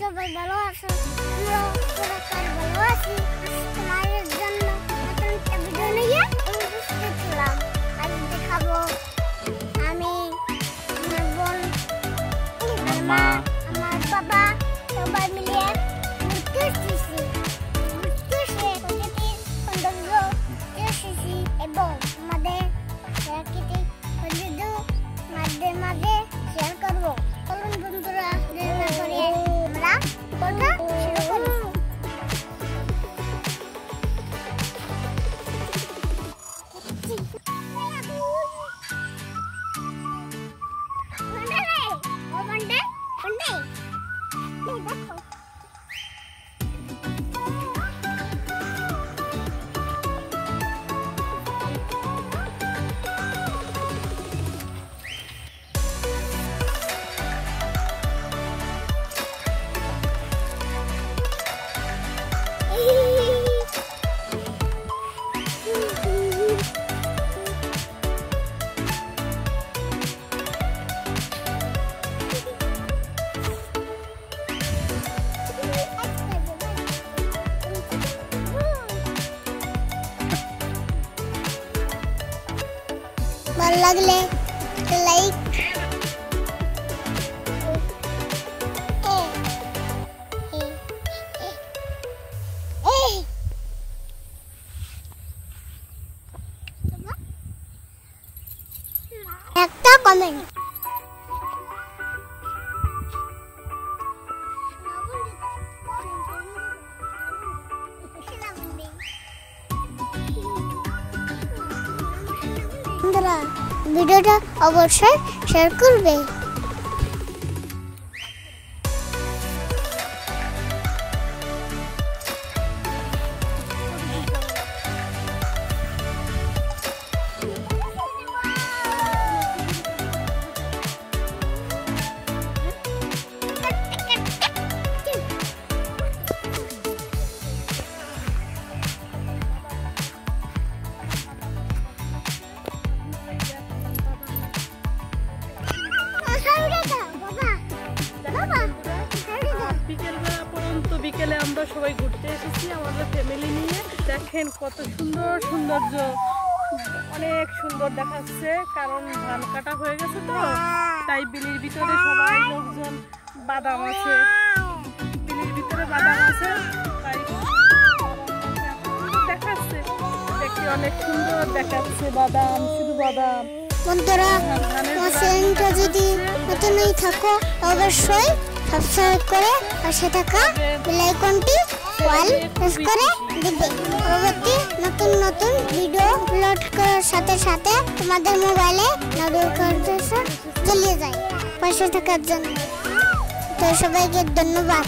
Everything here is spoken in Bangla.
সবাই ভালো আছো? আমরাও সবাই ভালো আছি। তোমাদের জন্য নতুন একটা ভিডিও নিয়ে উপস্থিত হলাম। আজ দেখাবো আমি, আমার বোন, আমার মা, আমার বাবা সবাই মিলে ঘুরতে এসেছি। ঘুরতে এসে প্রকৃতির সৌন্দর্য এসেছি এবং আমাদের প্রাকৃতিক সৌন্দর্য মাঝে শেয়ার করবো। চলুন বন্ধুরা, দেরি না করে আমরা গল্পটা শুরু করি। ভালো লাগলে লাইক, একটা কমেন্ট। বন্ধুরা, ভিডিওটা অবশ্যই শেয়ার করবে। বিকেলে আমরা সবাই ঘুরতে এসেছি আমাদের ফ্যামিলি নিয়ে। দেখেন কত সুন্দর সৌন্দর্য, অনেক সুন্দর দেখাচ্ছে, কারণ ধান কাটা হয়ে গেছে তো তাই বিলির ভিতরে সবাই লোকজন, বাদাম আছে, বিলির ভিতরে বাদাম আছে, তাই দেখাচ্ছে, দেখতে অনেক সুন্দর দেখাচ্ছে বাদাম, শুধু বাদাম। বন্ধুরা, আমার চ্যানেলটা যদি নতুনই থাকো অবশ্যই সাবস্ক্রাইব করে পাশে থাকা বেল আইকনটি অল প্রেস করে দিবে। পরবর্তী নতুন ভিডিও আপলোড করার সাথে সাথে তোমাদের মোবাইলে নোটিফিকেশন চলে যায়। পাশে থাকার জন্য তো সবাইকে ধন্যবাদ।